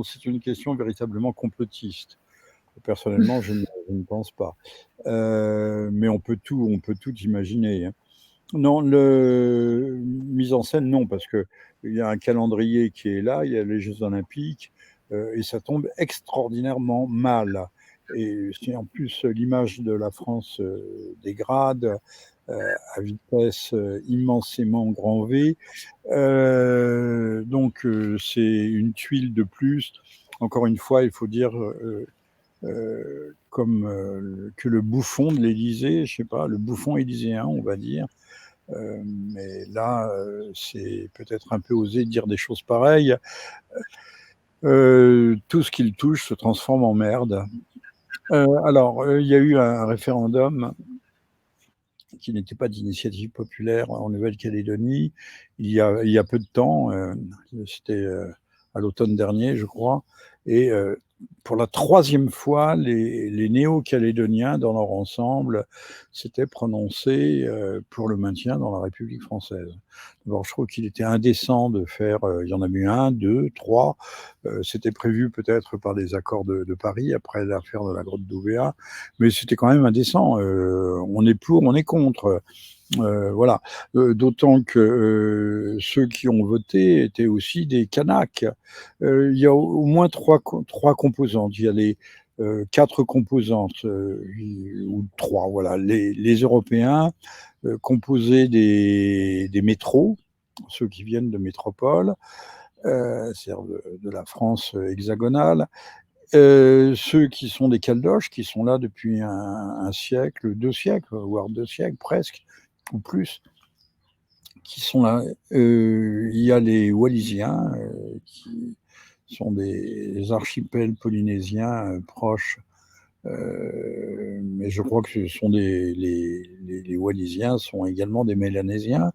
c'est une question véritablement complotiste. Personnellement, je ne pense pas. Mais on peut tout imaginer, hein. Non, le mise en scène, non, parce qu'il y a un calendrier qui est là, il y a les Jeux olympiques, et ça tombe extraordinairement mal. Et si en plus l'image de la France dégrade à vitesse immensément grand V, donc c'est une tuile de plus. Encore une fois, il faut dire comme que le bouffon de l'Élysée, je sais pas, le bouffon élyséen, on va dire. Mais là, c'est peut-être un peu osé de dire des choses pareilles. Tout ce qu'il touche se transforme en merde. Alors, il y a eu un référendum qui n'était pas d'initiative populaire en Nouvelle-Calédonie il y a peu de temps, c'était à l'automne dernier, je crois, et pour la troisième fois, les néo-calédoniens, dans leur ensemble, s'étaient prononcés pour le maintien dans la République française. Alors, je trouve qu'il était indécent de faire, il y en a eu un, deux, trois, c'était prévu peut-être par les accords de Paris, après l'affaire de la grotte d'Ouvéa, mais c'était quand même indécent. On est pour, on est contre. Voilà. D'autant que ceux qui ont voté étaient aussi des Kanaks. Il y a au moins trois composantes. Il y a les quatre composantes, ou trois, voilà. Les Européens composaient des métros, ceux qui viennent de métropole, c'est-à-dire de la France hexagonale. Ceux qui sont des Caldoches, qui sont là depuis un siècle, 2 siècles, voire 2 siècles presque, ou plus, qui sont là. Il y a les Wallisiens, qui sont des archipels polynésiens proches, mais je crois que ce sont les Wallisiens sont également des Mélanésiens.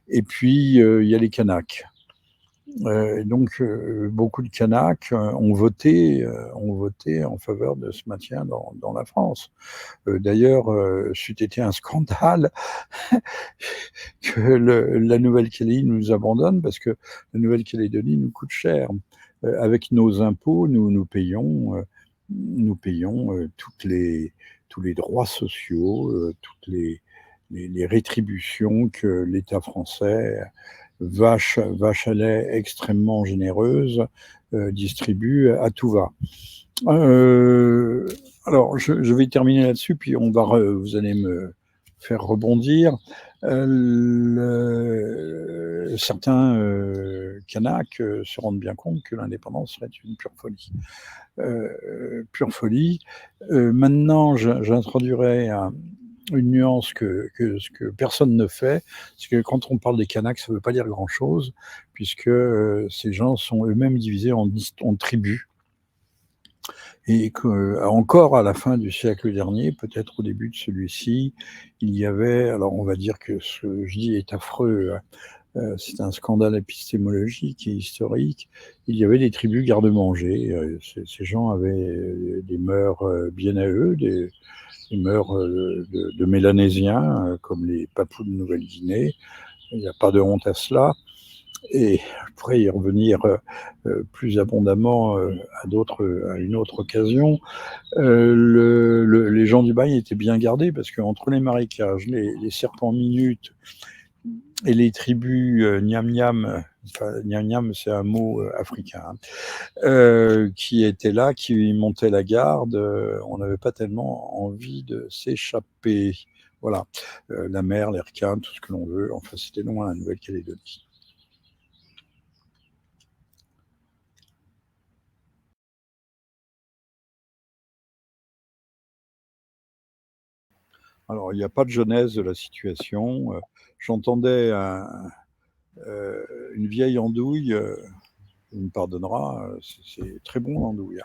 Et puis, il y a les Kanaks. Donc, beaucoup de Kanaks ont voté en faveur de ce maintien dans la France. D'ailleurs, c'eût été un scandale que la Nouvelle-Calédonie nous abandonne, parce que la Nouvelle-Calédonie nous coûte cher. Avec nos impôts, nous payons tous les droits sociaux, toutes les rétributions que l'État français, vache à lait extrêmement généreuse, distribue à tout va. Alors, je vais terminer là-dessus, puis vous allez me faire rebondir. Certains Kanaks se rendent bien compte que l'indépendance serait une pure folie. Pure folie. Maintenant, j'introduirai une nuance ce que personne ne fait, c'est que quand on parle des Kanaks, ça ne veut pas dire grand-chose, puisque ces gens sont eux-mêmes divisés en tribus. Et encore à la fin du siècle dernier, peut-être au début de celui-ci, il y avait, alors on va dire que ce que je dis est affreux, c'est un scandale épistémologique et historique, il y avait des tribus garde-manger. Ces gens avaient des mœurs bien à eux, des mœurs de Mélanésiens, comme les Papous de Nouvelle-Guinée. Il n'y a pas de honte à cela. Et je pourrais y revenir plus abondamment à une autre occasion. Les gens du bail étaient bien gardés, parce qu'entre les marécages, les serpents minutes et les tribus Nyam-Nyam, enfin Nyam-Nyam c'est un mot africain, qui étaient là, qui montaient la garde, on n'avait pas tellement envie de s'échapper. Voilà, la mer, l'air calme, tout ce que l'on veut, enfin c'était loin la Nouvelle-Calédonie. Alors, il n'y a pas de genèse de la situation. J'entendais une vieille andouille, il me pardonnera, c'est très bon l'andouille.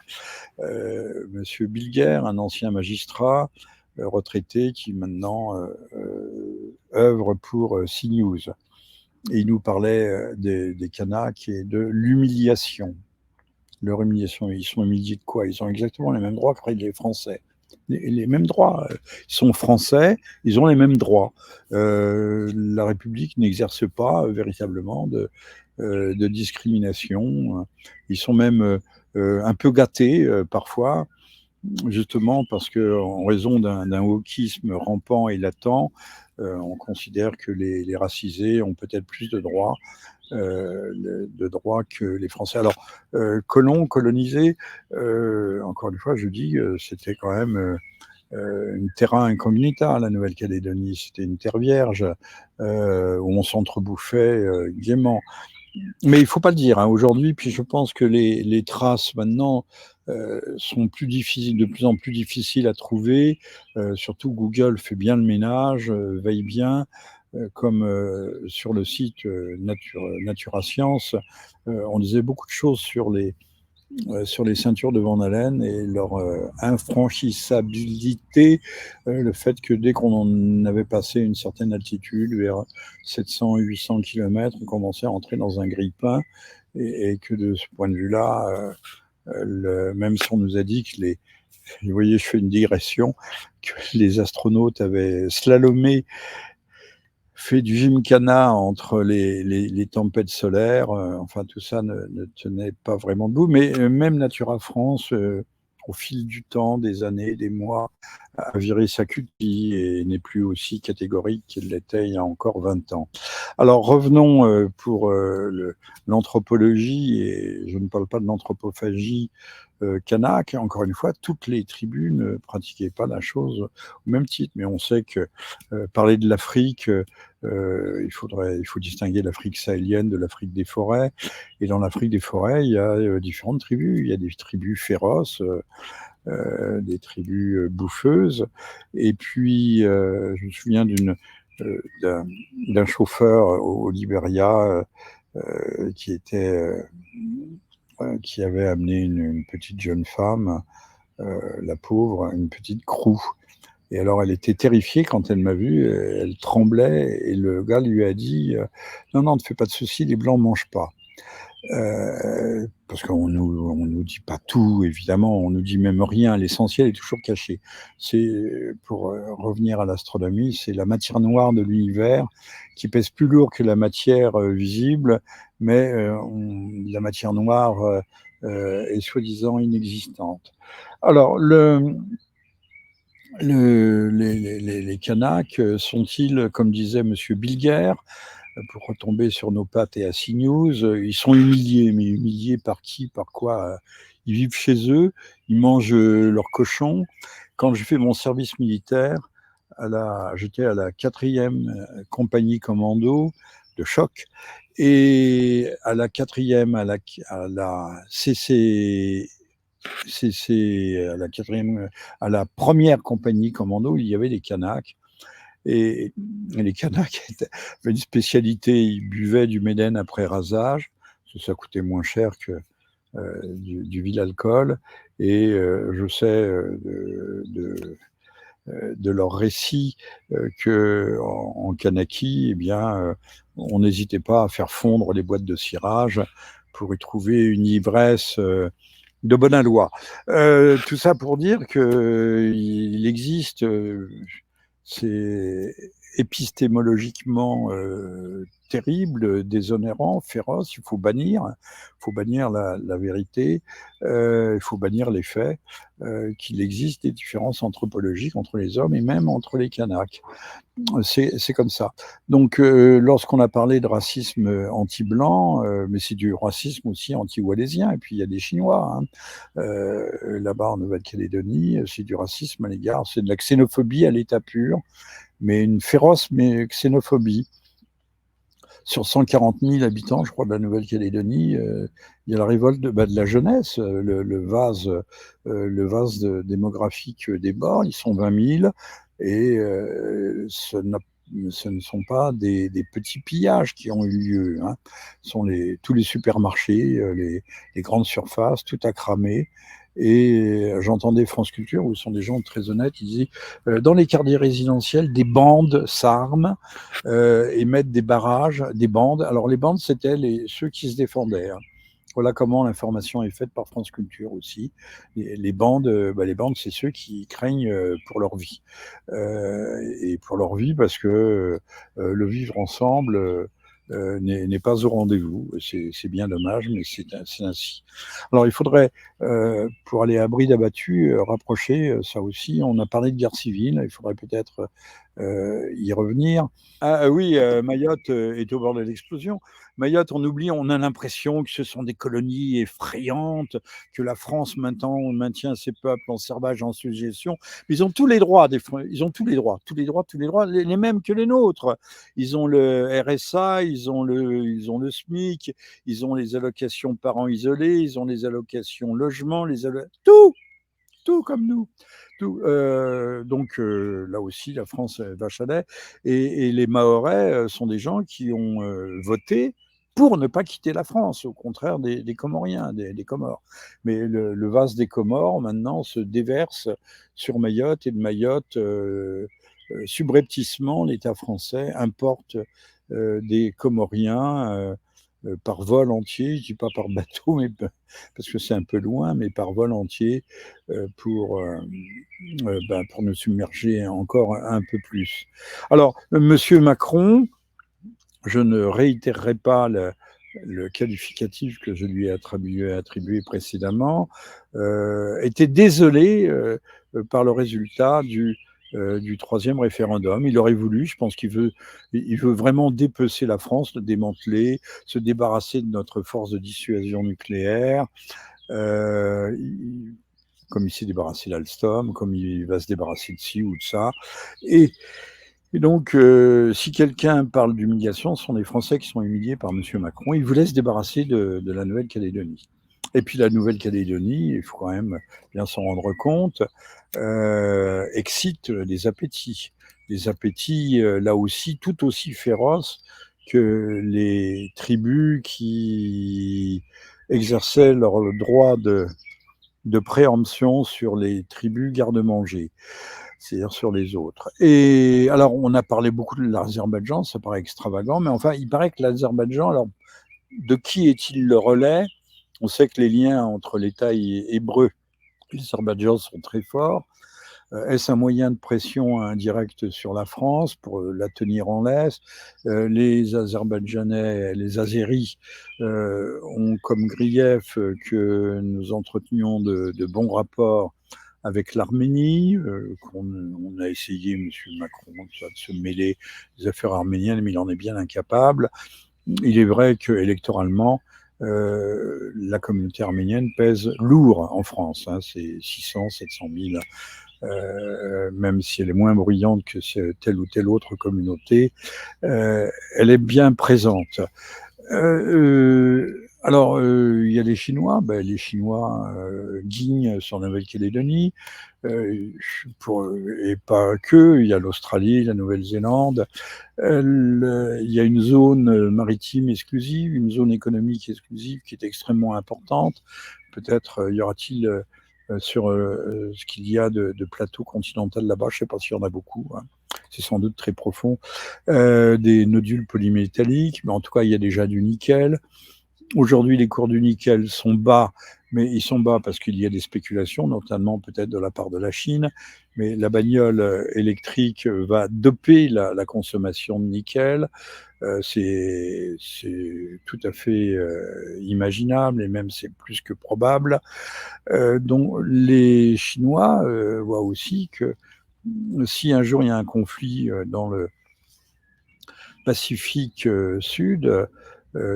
Monsieur Bilguer, un ancien magistrat retraité qui maintenant œuvre pour CNews. Et il nous parlait des Kanaks et de l'humiliation. Leur humiliation. Ils sont humiliés de quoi? Ils ont exactement les mêmes droits que les Français. Les mêmes droits. Ils sont français, ils ont les mêmes droits. La République n'exerce pas véritablement de discrimination. Ils sont même un peu gâtés parfois, justement parce qu'en raison d'un wokisme rampant et latent, on considère que les racisés ont peut-être plus de droits que les Français. Alors, colons, colonisés, encore une fois, je dis, c'était quand même une terra incognita, la Nouvelle-Calédonie. C'était une terre vierge où on s'entrebouffait gaiement. Mais il ne faut pas le dire hein, aujourd'hui. Puis je pense que les traces maintenant sont plus difficiles, de plus en plus difficiles à trouver. Surtout Google fait bien le ménage, veille bien. Comme sur le site Natura Science, on disait beaucoup de choses sur les ceintures de Van Allen et leur infranchissabilité, le fait que dès qu'on en avait passé une certaine altitude, vers 700-800 km, on commençait à entrer dans un grille-pain et que de ce point de vue-là, même si on nous a dit que vous voyez, je fais une digression, que les astronautes avaient slalomé fait du gymkhana entre les tempêtes solaires. Enfin, tout ça ne tenait pas vraiment debout. Mais même Natura France, au fil du temps, des années, des mois, a viré sa cutie et n'est plus aussi catégorique qu'elle l'était il y a encore 20 ans. Alors revenons pour l'anthropologie, et je ne parle pas de l'anthropophagie kanak. Encore une fois, toutes les tribus ne pratiquaient pas la chose au même titre, mais on sait que parler de l'Afrique, il faut distinguer l'Afrique sahélienne de l'Afrique des forêts. Et dans l'Afrique des forêts, il y a différentes tribus. Il y a des tribus féroces, des tribus bouffeuses. Et puis, je me souviens d'un chauffeur au Libéria qui avait amené une petite jeune femme, la pauvre, une petite crew. Et alors, elle était terrifiée quand elle m'a vu, elle tremblait, et le gars lui a dit non, non, ne fais pas de soucis, les Blancs ne mangent pas. Parce qu'on nous dit pas tout, évidemment, on nous dit même rien, l'essentiel est toujours caché. C'est, pour revenir à l'astronomie, c'est la matière noire de l'univers qui pèse plus lourd que la matière visible, mais la matière noire est soi-disant inexistante. Alors, les Kanaks sont-ils, comme disait Monsieur Bilger, pour retomber sur nos pattes et à CNews, ils sont humiliés, mais humiliés par qui, par quoi? Ils vivent chez eux, ils mangent leurs cochons. Quand j'ai fait mon service militaire, j'étais à la 4e compagnie commando de choc, et à la 4e, à la CC, à la première compagnie commando, il y avait des Kanaks. Et les Kanaks avaient une spécialité, ils buvaient du Méden après rasage, parce que ça coûtait moins cher que du vil alcool. Et je sais de leur récit qu'en Kanaki, eh bien, on n'hésitait pas à faire fondre les boîtes de cirage pour y trouver une ivresse de bon aloi. Tout ça pour dire qu'il existe, c'est épistémologiquement terrible, désonérant, féroce. Il faut bannir la vérité, il faut bannir les faits, qu'il existe des différences anthropologiques entre les hommes et même entre les Kanaks. C'est comme ça. Donc, lorsqu'on a parlé de racisme anti-blanc, mais c'est du racisme aussi anti-wallésien, et puis il y a des Chinois, hein. Là-bas en Nouvelle-Calédonie, c'est du racisme à l'égard, c'est de la xénophobie à l'état pur, mais une féroce xénophobie. Sur 140 000 habitants, je crois, de la Nouvelle-Calédonie, il y a la révolte de la jeunesse, le vase démographique déborde, ils sont 20 000, et ce ne sont pas des petits pillages qui ont eu lieu, hein. Ce sont tous les supermarchés, les grandes surfaces, tout a cramé. Et j'entendais France Culture, où sont des gens très honnêtes, ils disaient dans les quartiers résidentiels, des bandes s'arment et mettre des barrages, des bandes. Alors les bandes, c'était ceux qui se défendaient, hein. Voilà comment l'information est faite par France Culture aussi. Les bandes, c'est ceux qui craignent pour leur vie. Et pour leur vie, parce que le vivre ensemble, n'est pas au rendez-vous. C'est bien dommage, mais c'est ainsi. Alors il faudrait, pour aller à bride abattue, rapprocher ça aussi. On a parlé de guerre civile, il faudrait peut-être y revenir. Ah oui, Mayotte est au bord de l'explosion. Mayotte, on oublie, on a l'impression que ce sont des colonies effrayantes, que la France maintenant maintient ses peuples en servage, en suggestion. Ils ont tous les droits, ils ont tous les droits, tous les droits, les mêmes que les nôtres. Ils ont le RSA, ils ont le SMIC, ils ont les allocations parents isolés, ils ont les allocations logement, tout comme nous. Tout. Donc là aussi, la France vache à lait. Et les Mahorais sont des gens qui ont voté pour ne pas quitter la France, au contraire des Comoriens, des Comores. Mais le vase des Comores, maintenant, se déverse sur Mayotte, et de Mayotte, subrepticement, l'État français importe des Comoriens par vol entier, je dis pas par bateau, mais parce que c'est un peu loin, mais par vol entier pour nous submerger encore un peu plus. Alors, Monsieur Macron, je ne réitérerai pas le qualificatif que je lui ai attribué précédemment, était désolé par le résultat du troisième référendum. Il aurait voulu, je pense il veut vraiment dépecer la France, le démanteler, se débarrasser de notre force de dissuasion nucléaire. Euh, Comme il s'est débarrassé d'Alstom, comme il va se débarrasser de ci ou de ça. Et, et donc, si quelqu'un parle d'humiliation, ce sont les Français qui sont humiliés par M. Macron. Il voulait se débarrasser de la Nouvelle-Calédonie. Et puis la Nouvelle-Calédonie, il faut quand même bien s'en rendre compte, excite les appétits. Les appétits, là aussi, tout aussi féroces que les tribus qui exerçaient leur droit de préemption sur les tribus garde-manger, c'est-à-dire sur les autres. Et alors, on a parlé beaucoup de l'Azerbaïdjan, ça paraît extravagant, mais enfin, il paraît que l'Azerbaïdjan, alors, de qui est-il le relais? On sait que les liens entre l'État hébreu et l'Azerbaïdjan sont très forts. Est-ce un moyen de pression indirecte sur la France pour la tenir en laisse? Les Azerbaïdjanais, les Azéris ont comme grief que nous entretenions de bons rapports avec l'Arménie, on a essayé, M. Macron, de se mêler des affaires arméniennes, mais il en est bien incapable. Il est vrai qu'électoralement, la communauté arménienne pèse lourd en France, hein, c'est 600, 700 000 même si elle est moins bruyante que telle ou telle autre communauté, elle est bien présente. Alors, il y a les Chinois. Ben, les Chinois guignent sur la Nouvelle-Calédonie, et pas que. Il y a l'Australie, la Nouvelle-Zélande. Il y a une zone maritime exclusive, une zone économique exclusive qui est extrêmement importante. Peut-être y aura-t-il sur ce qu'il y a de plateau continental là-bas. Je ne sais pas s'il y en a beaucoup. Hein. C'est sans doute très profond. Des nodules polymétalliques, mais en tout cas, il y a déjà du nickel. Aujourd'hui, les cours du nickel sont bas, mais ils sont bas parce qu'il y a des spéculations, notamment peut-être de la part de la Chine. Mais la bagnole électrique va doper la consommation de nickel. C'est tout à fait imaginable et même c'est plus que probable. Donc les Chinois voient aussi que si un jour il y a un conflit dans le Pacifique Sud,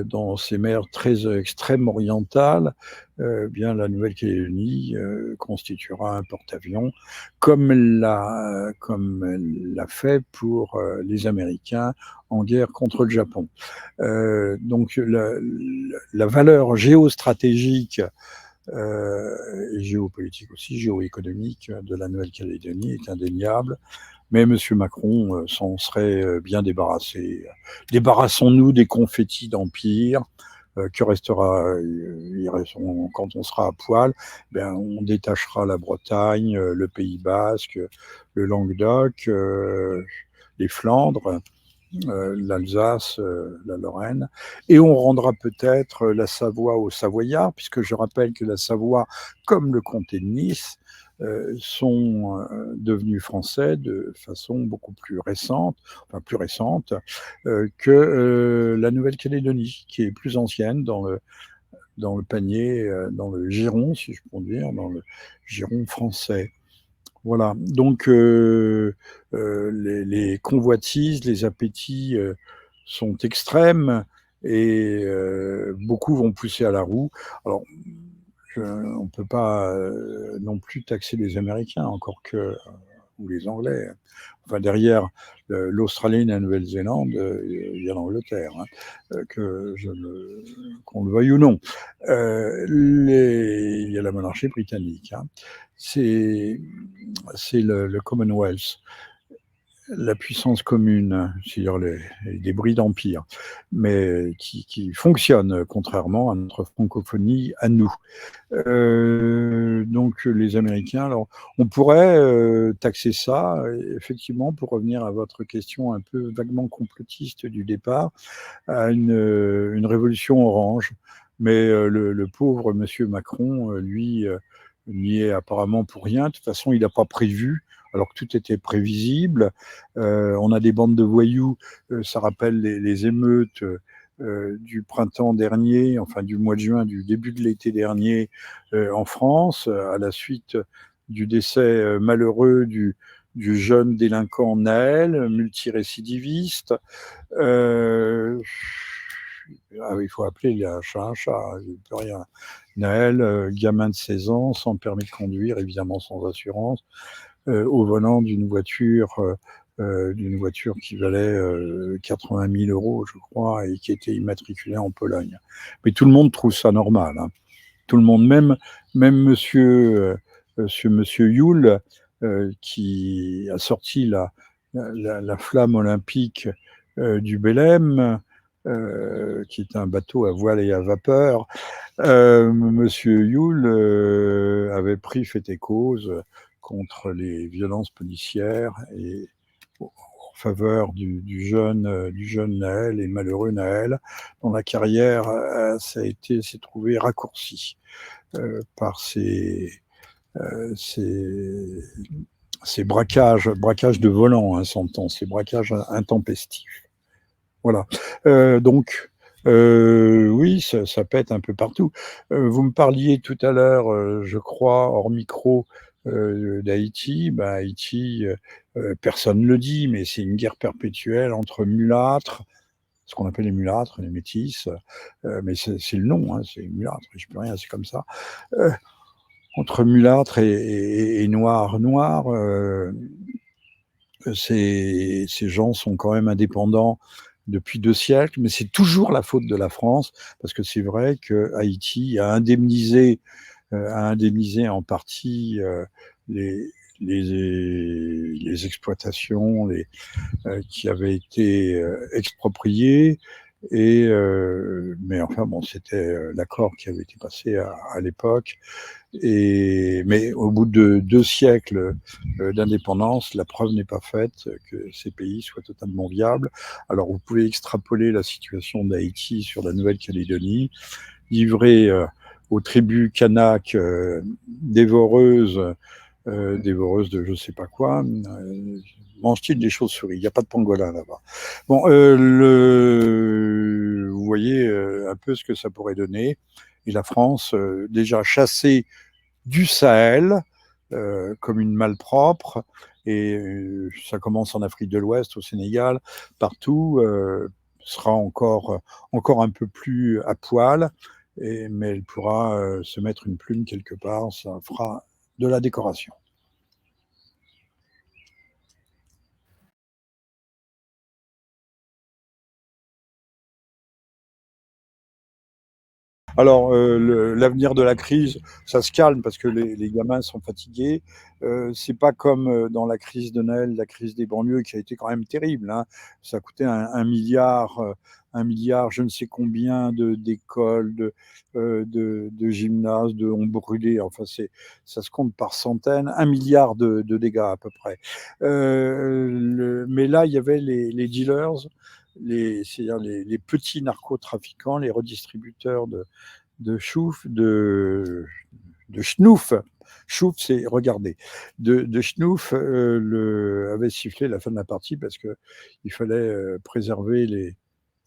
dans ces mers très extrêmes orientales, bien la Nouvelle-Calédonie constituera un porte-avions, comme elle l'a fait pour les Américains en guerre contre le Japon. Donc la valeur géostratégique et géopolitique aussi, géoéconomique de la Nouvelle-Calédonie est indéniable. Mais M. Macron s'en serait bien débarrassé. Débarrassons-nous des confettis d'empire. Que restera quand on sera à poil, ben, on détachera la Bretagne, le Pays Basque, le Languedoc, les Flandres, l'Alsace, la Lorraine, et on rendra peut-être la Savoie aux Savoyards, puisque je rappelle que la Savoie, comme le comté de Nice, sont devenus français de façon beaucoup plus récente, enfin plus récente, que la Nouvelle-Calédonie, qui est plus ancienne dans le panier, dans le giron, si je puis dire, dans le giron français. Voilà, donc les convoitises, les appétits sont extrêmes et beaucoup vont pousser à la roue. Alors, on ne peut pas non plus taxer les Américains, encore que, ou les Anglais. Enfin, derrière l'Australie et la Nouvelle-Zélande, il y a l'Angleterre, hein, qu'on le veuille ou non. Il y a la monarchie britannique. Hein. C'est le Commonwealth, la puissance commune, c'est-à-dire les débris d'empire, mais qui fonctionne contrairement à notre francophonie à nous. Donc les Américains, alors on pourrait taxer ça, effectivement, pour revenir à votre question un peu vaguement complotiste du départ, à une révolution orange. Mais le pauvre monsieur Macron, lui, n'y est apparemment pour rien. De toute façon, il n'a pas prévu, alors que tout était prévisible. On a des bandes de voyous, ça rappelle les émeutes du printemps dernier, enfin du mois de juin, du début de l'été dernier en France, à la suite du décès malheureux du jeune délinquant Naël, multirécidiviste. Ah oui, il faut appeler il chat un chat, il n'y a plus rien. Naël, gamin de 16 ans, sans permis de conduire, évidemment sans assurance, au volant d'une voiture qui valait 80 000 euros, je crois, et qui était immatriculée en Pologne. Mais tout le monde trouve ça normal. Hein. Tout le monde, même monsieur Yule, qui a sorti la flamme olympique du Belém, qui est un bateau à voile et à vapeur. Monsieur Yule avait pris fait et cause contre les violences policières et en faveur du jeune Naël et malheureux Naël, dont la carrière s'est trouvée raccourcie par ces, ces braquages de volants, hein, s'entend, ces braquages intempestifs. Voilà. Donc, oui, ça pète un peu partout. Vous me parliez tout à l'heure, je crois, hors micro, d'Haïti. Bah, Haïti, personne ne le dit, mais c'est une guerre perpétuelle entre mulâtres, ce qu'on appelle les mulâtres, les métis, mais c'est le nom, hein, c'est mulâtre, je peux rien, c'est comme ça. Euh, Entre mulâtres et noirs. Noirs, ces gens sont quand même indépendants depuis 2 siècles, mais c'est toujours la faute de la France, parce que c'est vrai que Haïti a indemnisé en partie les, les exploitations qui avaient été expropriées. Mais enfin bon, c'était l'accord qui avait été passé à l'époque. Mais au bout de 2 siècles d'indépendance, la preuve n'est pas faite que ces pays soient totalement viables. Alors vous pouvez extrapoler la situation d'Haïti sur la Nouvelle-Calédonie, livrée aux tribus Kanak dévoreuses de je sais pas quoi. Mange-t-il des chauves-souris? Il n'y a pas de pangolin là-bas. Bon, vous voyez un peu ce que ça pourrait donner. Et la France, déjà chassée du Sahel comme une malpropre, et ça commence en Afrique de l'Ouest, au Sénégal, partout, sera encore un peu plus à poil, mais elle pourra se mettre une plume quelque part, ça fera de la décoration. Alors, l'avenir de la crise, ça se calme parce que les gamins sont fatigués. C'est pas comme dans la crise de Noël, la crise des banlieues qui a été quand même terrible, hein. Ça a coûté un milliard, 1 milliard, je ne sais combien d'écoles, de gymnases, ont brûlé. Enfin, ça se compte par centaines, 1 milliard de dégâts à peu près. Mais là, il y avait les dealers, c'est-à-dire les petits narcotrafiquants, les redistributeurs de chouf, de schnouf. Chouf, c'est regarder. De schnouf avait sifflé la fin de la partie parce qu'il fallait préserver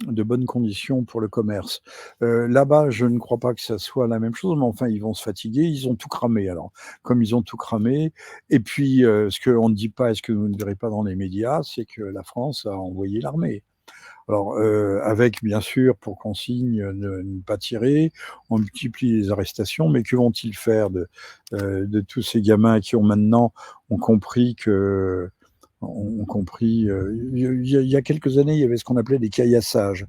de bonnes conditions pour le commerce. Là-bas, je ne crois pas que ça soit la même chose, mais enfin, ils vont se fatiguer, ils ont tout cramé. Alors, comme ils ont tout cramé, et puis ce qu'on ne dit pas et ce que vous ne verrez pas dans les médias, c'est que la France a envoyé l'armée. Alors, avec bien sûr pour consigne de ne pas tirer, on multiplie les arrestations, mais que vont-ils faire de tous ces gamins qui ont compris que ont compris, il y a quelques années, il y avait ce qu'on appelait des caillassages,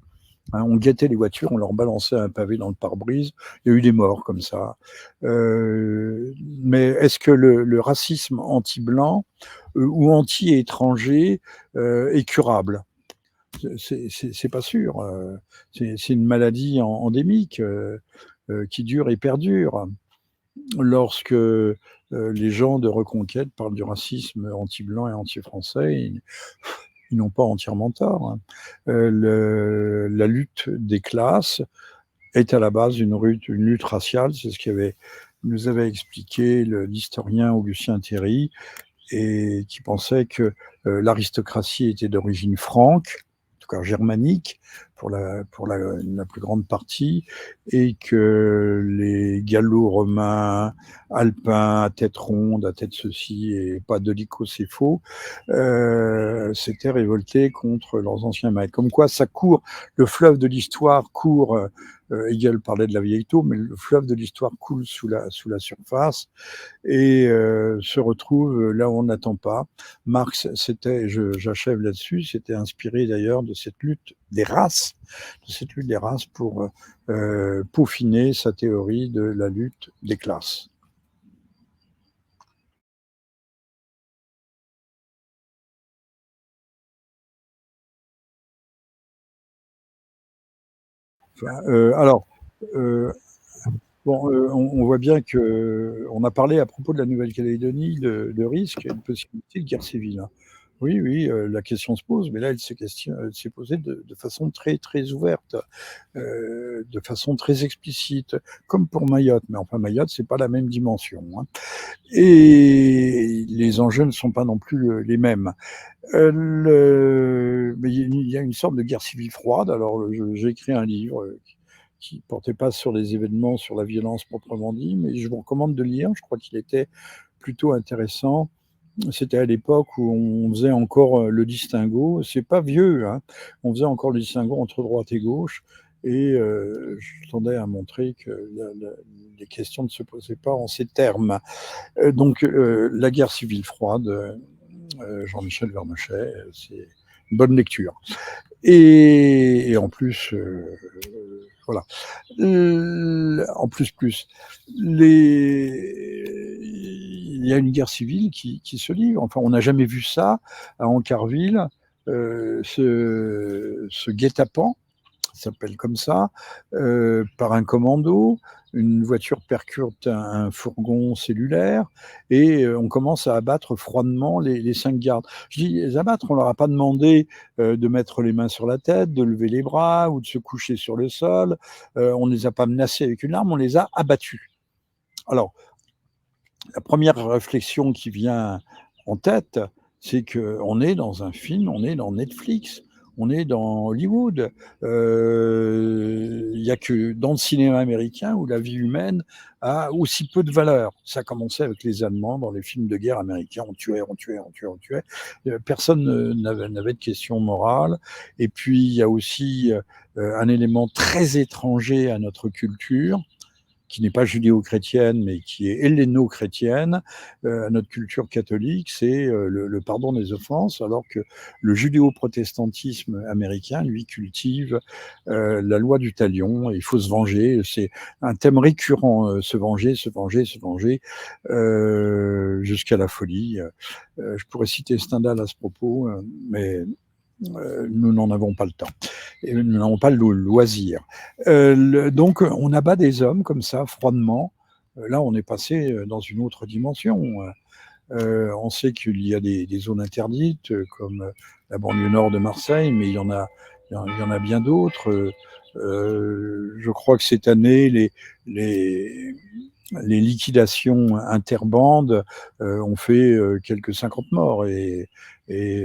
hein. On guettait les voitures, on leur balançait un pavé dans le pare-brise, il y a eu des morts comme ça. Mais est-ce que le racisme anti-blanc, ou anti-étranger, est curable? C'est pas sûr. C'est une maladie endémique qui dure et perdure. Lorsque les gens de Reconquête parlent du racisme anti-blanc et anti-français, ils n'ont pas entièrement tort, hein. La lutte des classes est à la base une lutte raciale. C'est ce nous avait expliqué l'historien Augustin Thierry, et qui pensait que l'aristocratie était d'origine franque, en tout cas germanique, pour la plus grande partie, et que les gallo-romains, alpins, à tête ronde, à tête ceci, et pas de lycocéphaux, s'étaient révoltés contre leurs anciens maîtres. Comme quoi, ça court, le fleuve de l'histoire court. Hegel parlait de la vieille tour, mais le fleuve de l'histoire coule sous la surface, et se retrouve là où on n'attend pas. Marx, j'achève là-dessus, s'était inspiré d'ailleurs de cette lutte des races, pour peaufiner sa théorie de la lutte des classes. Enfin, alors, euh, bon, on voit bien que on a parlé à propos de la Nouvelle-Calédonie de risque et de possibilité de guerre civile, hein. Oui, oui, la question se pose, mais là, elle s'est posée de façon très, très ouverte, de façon très explicite, comme pour Mayotte. Mais enfin, Mayotte, c'est pas la même dimension, hein. Et les enjeux ne sont pas non plus les mêmes. Mais il y a une sorte de guerre civile froide. Alors, j'ai écrit un livre qui portait pas sur les événements, sur la violence proprement dit, mais je vous recommande de lire. Je crois qu'il était plutôt intéressant. C'était à l'époque où on faisait encore le distinguo. C'est pas vieux, hein. On faisait encore le distinguo entre droite et gauche. Et je tendais à montrer que les questions ne se posaient pas en ces termes. Donc, la guerre civile froide, Jean-Michel Vernochet, c'est une bonne lecture. Et en plus, voilà. En plus, il y a une guerre civile qui se livre. Enfin, on n'a jamais vu ça à Ancarville, ce guet-apens, ça s'appelle comme ça, par un commando. Une voiture percute un fourgon cellulaire, et on commence à abattre froidement les 5 gardes. Je dis les abattre, on leur a pas demandé de mettre les mains sur la tête, de lever les bras ou de se coucher sur le sol. On ne les a pas menacés avec une arme, on les a abattus. Alors, la première réflexion qui vient en tête, c'est qu'on est dans un film, on est dans Netflix, on est dans Hollywood. Il n'y a que dans le cinéma américain où la vie humaine a aussi peu de valeur. Ça a commencé avec les Allemands dans les films de guerre américains. On tuait, on tuait, on tuait, on tuait. Personne n'avait de question morale. Et puis, il y a aussi un élément très étranger à notre culture, qui n'est pas judéo-chrétienne, mais qui est helléno-chrétienne, à notre culture catholique, c'est le pardon des offenses, alors que le judéo-protestantisme américain, lui, cultive la loi du talion. Il faut se venger. C'est un thème récurrent, se venger, se venger, se venger, jusqu'à la folie. Je pourrais citer Stendhal à ce propos, mais nous n'en avons pas le temps et nous n'avons pas le loisir. Donc, on abat des hommes comme ça, froidement. Là, on est passé dans une autre dimension. On sait qu'il y a des zones interdites, comme la banlieue nord de Marseille, mais il y en a bien d'autres. Je crois que cette année, les, les liquidations interbandes ont fait quelques 50 morts et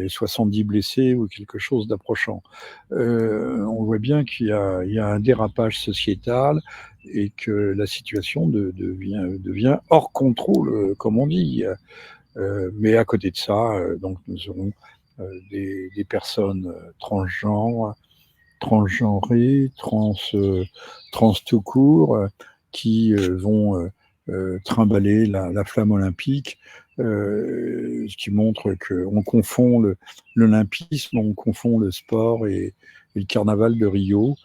70 blessés ou quelque chose d'approchant. On voit bien il y a un dérapage sociétal et que la situation devient hors contrôle, comme on dit. Mais à côté de ça, donc nous aurons des personnes transgenrées, trans tout court, qui vont trimballer la flamme olympique, ce qui montre qu'on confond l'olympisme, on confond le sport et le carnaval de Rio.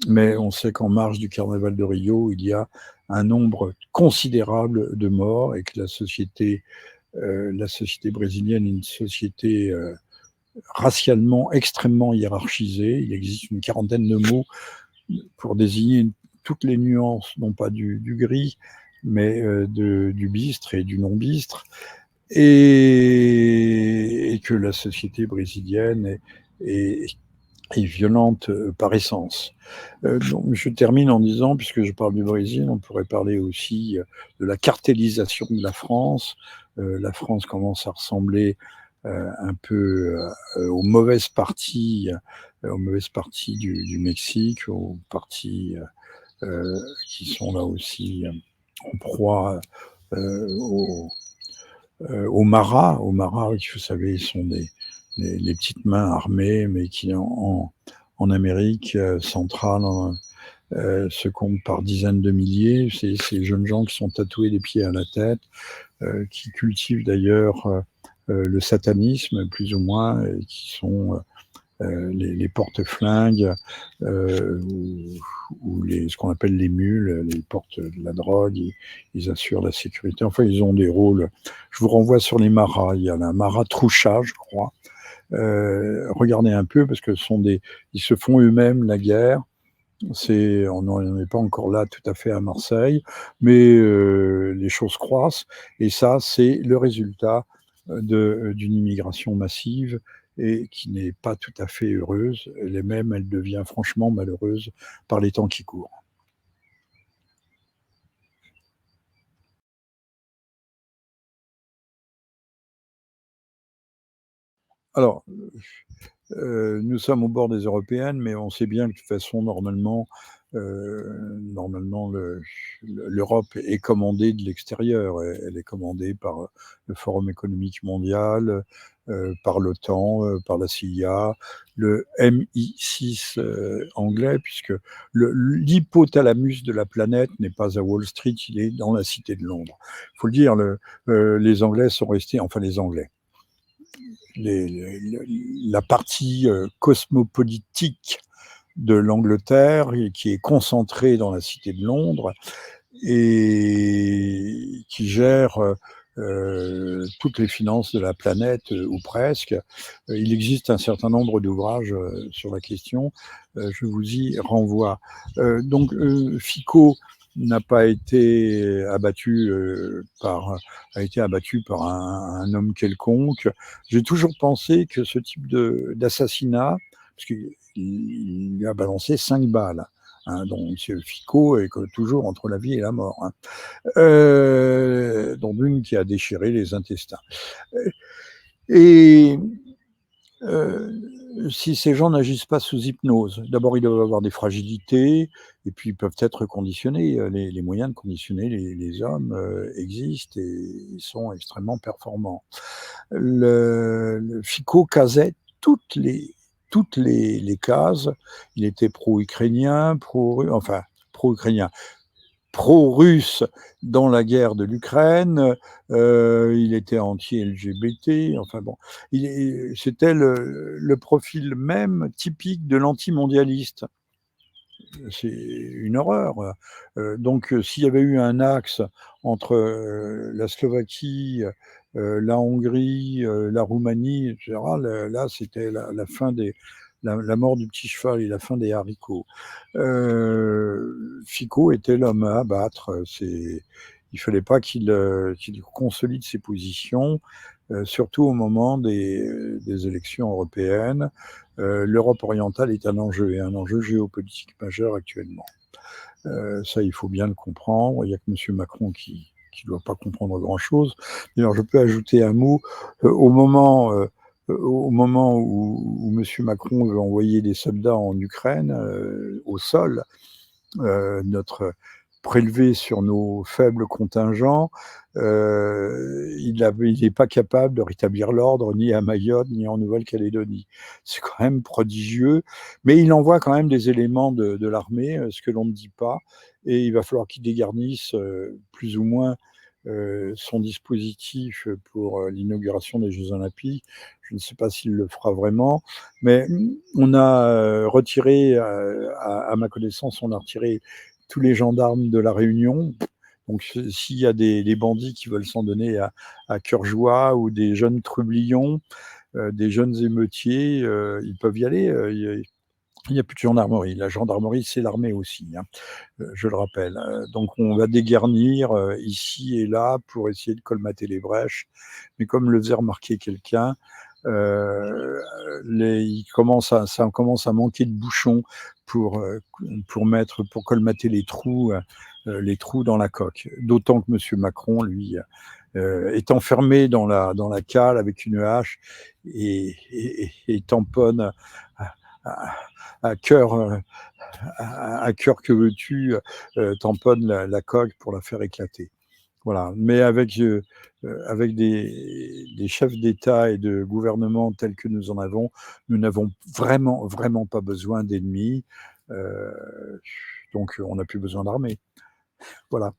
Mais on sait qu'en marge du carnaval de Rio, il y a un nombre considérable de morts et que la société brésilienne est une société racialement extrêmement hiérarchisée. Il existe une quarantaine de mots pour désigner toutes les nuances, non pas du gris, mais du bistre et du non-bistre, et que la société brésilienne est violente par essence. Donc je termine en disant, puisque je parle du Brésil, on pourrait parler aussi de la cartélisation de la France. La France commence à ressembler un peu aux mauvaises parties du Mexique, aux parties qui sont là aussi en proie aux maras. Aux maras, qui, vous savez, sont les petites mains armées, mais qui en Amérique centrale se comptent par dizaines de milliers. C'est ces jeunes gens qui sont tatoués des pieds à la tête, qui cultivent d'ailleurs le satanisme, plus ou moins, et qui sont les porte-flingues ou ce qu'on appelle les mules, les portes de la drogue, ils assurent la sécurité. Enfin, ils ont des rôles. Je vous renvoie sur les maras. Il y a la Mara Troucha, je crois. Regardez un peu, parce que ils se font eux-mêmes la guerre. On n'en est pas encore là tout à fait à Marseille, mais les choses croissent. Et ça, c'est le résultat d'une immigration massive et qui n'est pas tout à fait heureuse. Elle devient franchement malheureuse par les temps qui courent. Alors, nous sommes au bord des européennes, mais on sait bien que de toute façon, normalement, l'Europe est commandée de l'extérieur. Elle est commandée par le Forum économique mondial, par l'OTAN, par la CIA, le MI6 anglais, puisque l'hypothalamus de la planète n'est pas à Wall Street, il est dans la Cité de Londres. Il faut le dire, les Anglais sont restés, enfin les Anglais, la partie cosmopolitique de l'Angleterre qui est concentrée dans la Cité de Londres et qui gère toutes les finances de la planète, ou presque. Il existe un certain nombre d'ouvrages sur la question. Je vous y renvoie. Donc, Fico n'a pas été abattu a été abattu par un homme quelconque. J'ai toujours pensé que ce type d'assassinat, parce qu'il lui a balancé 5 balles, hein, donc M. Fico est toujours entre la vie et la mort, hein, dont une qui a déchiré les intestins. Et euh, si ces gens n'agissent pas sous hypnose, d'abord ils doivent avoir des fragilités, et puis ils peuvent être conditionnés. Les moyens de conditionner les hommes existent et ils sont extrêmement performants. Le Fico casait toutes les cases. Il était pro-ukrainien, enfin pro-ukrainien, pro-russe dans la guerre de l'Ukraine, il était anti-LGBT, enfin bon, c'était le profil même typique de l'antimondialiste. C'est une horreur. Donc, s'il y avait eu un axe entre la Slovaquie, la Hongrie, la Roumanie, etc., là, c'était la fin la mort du petit cheval et la fin des haricots. Fico était l'homme à abattre. Il fallait pas qu'il consolide ses positions, surtout au moment des élections européennes. L'Europe orientale est un enjeu, et un enjeu géopolitique majeur actuellement. Ça, il faut bien le comprendre. Il n'y a que M. Macron qui ne doit pas comprendre grand-chose. D'ailleurs, je peux ajouter un mot. Au moment où M. Macron veut envoyer des soldats en Ukraine, au sol, notre prélevé sur nos faibles contingents, il n'est pas capable de rétablir l'ordre ni à Mayotte ni en Nouvelle-Calédonie. C'est quand même prodigieux, mais il envoie quand même des éléments de l'armée, ce que l'on ne dit pas, et il va falloir qu'il dégarnisse plus ou moins son dispositif pour l'inauguration des Jeux Olympiques. Je ne sais pas s'il le fera vraiment, mais on a retiré, à ma connaissance, on a retiré tous les gendarmes de la Réunion. Donc, s'il y a des bandits qui veulent s'en donner à cœur joie, ou des jeunes trublions, des jeunes émeutiers, ils peuvent y aller. Il n'y a plus de gendarmerie. La gendarmerie, c'est l'armée aussi, hein, je le rappelle. Donc, on va dégarnir ici et là pour essayer de colmater les brèches. Mais comme le faisait remarquer quelqu'un, ça commence à manquer de bouchons pour, pour colmater les trous dans la coque. D'autant que M. Macron, lui, est enfermé dans la cale avec une hache, et tamponne à, à, à cœur, à cœur que veux-tu, tamponne la coque pour la faire éclater. Voilà. Mais avec des chefs d'État et de gouvernement tels que nous en avons, nous n'avons vraiment, vraiment pas besoin d'ennemis. Donc, on n'a plus besoin d'armée. Voilà.